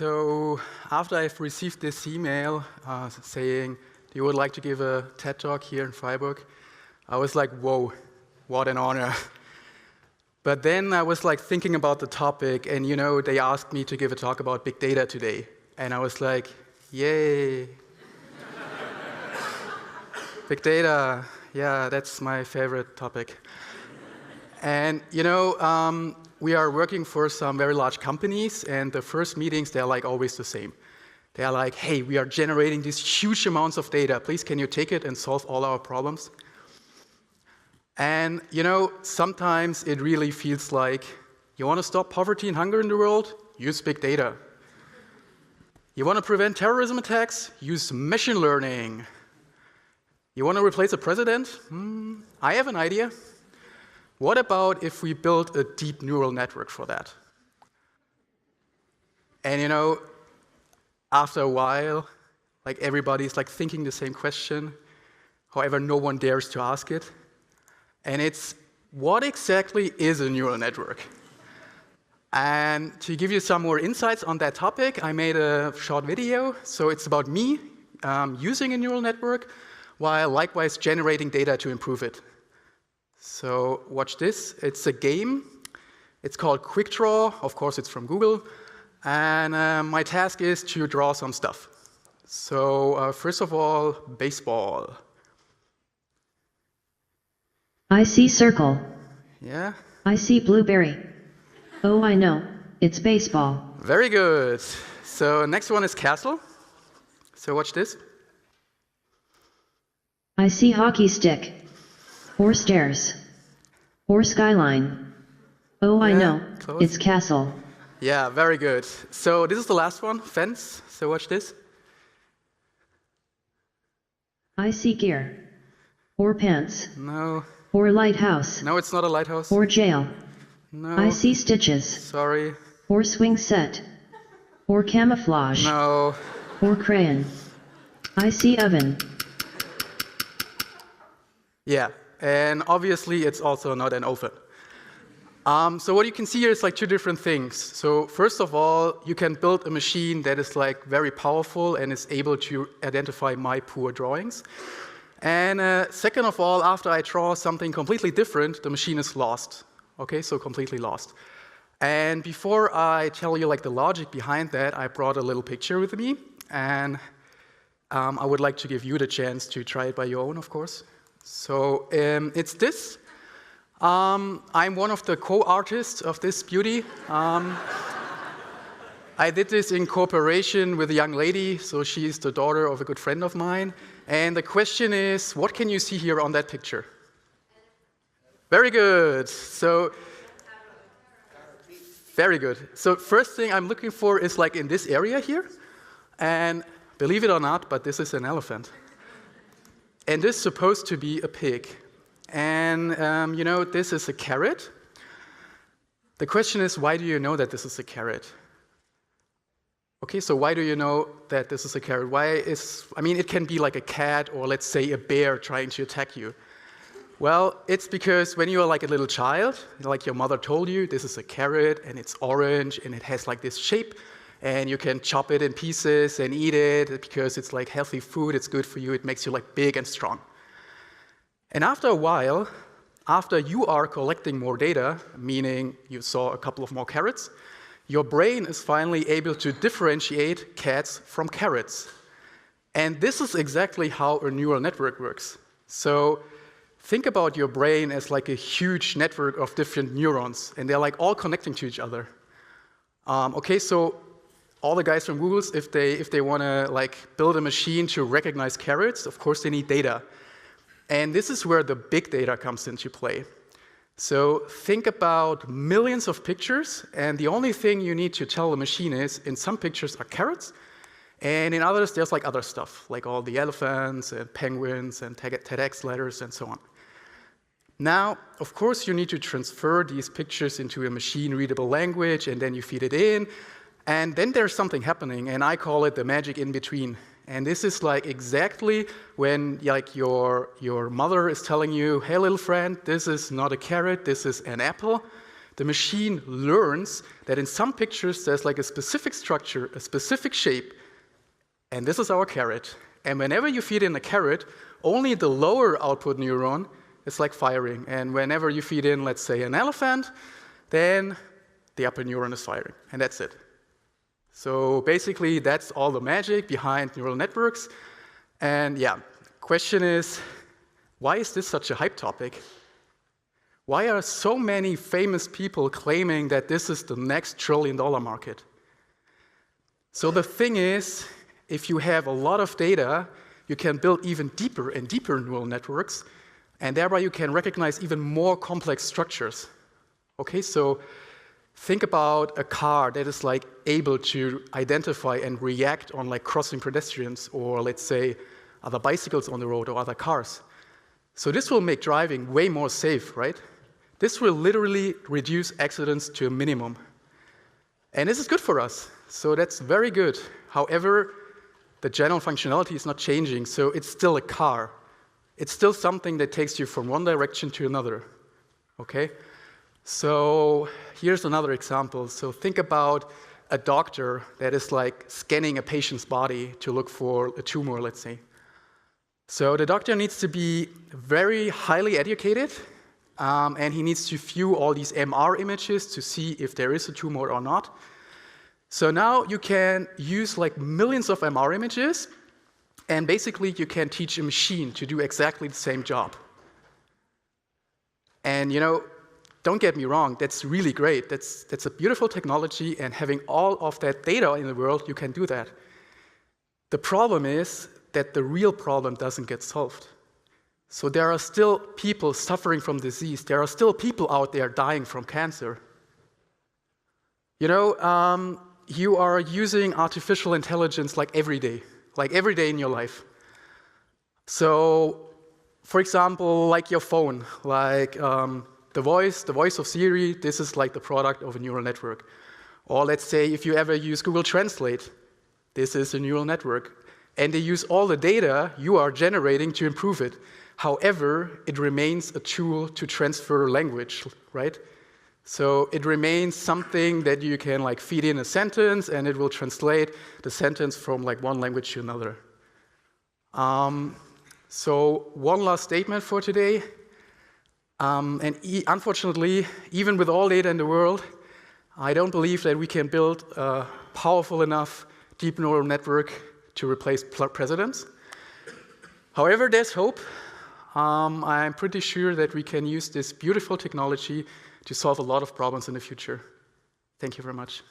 So after I've received this email saying you would like to give a TED Talk here in Freiburg, I was like, whoa, what an honor. But then I was like thinking about the topic, and they asked me to give a talk about big data today. And I was like, yay. Big data, yeah, that's my favorite topic. And we are working for some very large companies, and the first meetings, they're like always the same. They're like, hey, we are generating these huge amounts of data. Please, can you take it and solve all our problems? And sometimes it really feels like, you want to stop poverty and hunger in the world? Use big data. You want to prevent terrorism attacks? Use machine learning. You want to replace a president? I have an idea. What about if we build a deep neural network for that? And after a while, like everybody's like thinking the same question. However, no one dares to ask it. And it's, what exactly is a neural network? And to give you some more insights on that topic, I made a short video. So it's about me using a neural network while likewise generating data to improve it. So watch this. It's a game. It's called Quick Draw. Of course, it's from Google. And my task is to draw some stuff. So first of all, baseball. I see circle. Yeah? I see blueberry. Oh, I know. It's baseball. Very good. So next one is castle. So watch this. I see hockey stick. Or stairs. Or skyline. Oh, I know. Close. It's castle. Yeah, very good. So this is the last one, fence. So watch this. I see gear. Or pants. No. Or lighthouse. No, it's not a lighthouse. Or jail. No. I see stitches. Sorry. Or swing set. Or camouflage. No. Or crayon. I see oven. Yeah, and obviously it's also not an oven. So what you can see here is like two different things. So first of all, you can build a machine that is like very powerful and is able to identify my poor drawings. And second of all, after I draw something completely different, the machine is lost. Okay, so completely lost. And before I tell you like the logic behind that, I brought a little picture with me, and I would like to give you the chance to try it by your own, of course. So it's this. I'm one of the co-artists of this beauty. I did this in cooperation with a young lady, so she is the daughter of a good friend of mine. And the question is, what can you see here on that picture? Very good. So, very good. So first thing I'm looking for is like in this area here. And believe it or not, but this is an elephant. And this is supposed to be a pig. And this is a carrot. The question is, why do you know that this is a carrot? Okay, so why do you know that this is a carrot? It can be like a cat or let's say a bear trying to attack you. Well, it's because when you are like a little child, like your mother told you, this is a carrot and it's orange and it has like this shape and you can chop it in pieces and eat it because it's like healthy food, it's good for you, it makes you like big and strong. And after a while, after you are collecting more data, meaning you saw a couple of more carrots, your brain is finally able to differentiate cats from carrots. And this is exactly how a neural network works. So think about your brain as like a huge network of different neurons, and they're like all connecting to each other. Okay, so all the guys from Google, if they want to like build a machine to recognize carrots, of course they need data. And this is where the big data comes into play. So think about millions of pictures, and the only thing you need to tell the machine is, in some pictures are carrots, and in others there's like other stuff, like all the elephants and penguins and TEDx letters and so on. Now, of course, you need to transfer these pictures into a machine-readable language, and then you feed it in, and then there's something happening, and I call it the magic in between. And this is like exactly when like your mother is telling you, hey little friend, this is not a carrot, this is an apple. the machine learns that in some pictures there's like a specific structure, a specific shape, and this is our carrot. And whenever you feed in a carrot, only the lower output neuron is like firing. And whenever you feed in, let's say, an elephant, then the upper neuron is firing, and that's it. So basically, that's all the magic behind neural networks. And yeah, question is, why is this such a hype topic? Why are so many famous people claiming that this is the next trillion-dollar market? So the thing is, if you have a lot of data, you can build even deeper and deeper neural networks, and thereby you can recognize even more complex structures. Okay, so think about a car that is like able to identify and react on like crossing pedestrians, or let's say other bicycles on the road or other cars. So this will make driving way more safe, right? This will literally reduce accidents to a minimum. And this is good for us, so that's very good. However, the general functionality is not changing, so it's still a car. It's still something that takes you from one direction to another, okay? So here's another example. So think about a doctor that is like scanning a patient's body to look for a tumor, let's say. So the doctor needs to be very highly educated, and he needs to view all these MR images to see if there is a tumor or not. So now you can use like millions of MR images, and basically you can teach a machine to do exactly the same job. And you know, don't get me wrong, that's really great. That's a beautiful technology, and having all of that data in the world, you can do that. The problem is that the real problem doesn't get solved. So there are still people suffering from disease. There are still people out there dying from cancer. You know, you are using artificial intelligence like every day in your life. So, for example, like your phone, like the voice of Siri, this is like the product of a neural network. Or let's say if you ever use Google Translate, this is a neural network. And they use all the data you are generating to improve it. However, it remains a tool to transfer language, right? So it remains something that you can like feed in a sentence, and it will translate the sentence from like one language to another. So one last statement for today. Unfortunately, even with all data in the world, I don't believe that we can build a powerful enough deep neural network to replace presidents. However, there's hope. I'm pretty sure that we can use this beautiful technology to solve a lot of problems in the future. Thank you very much.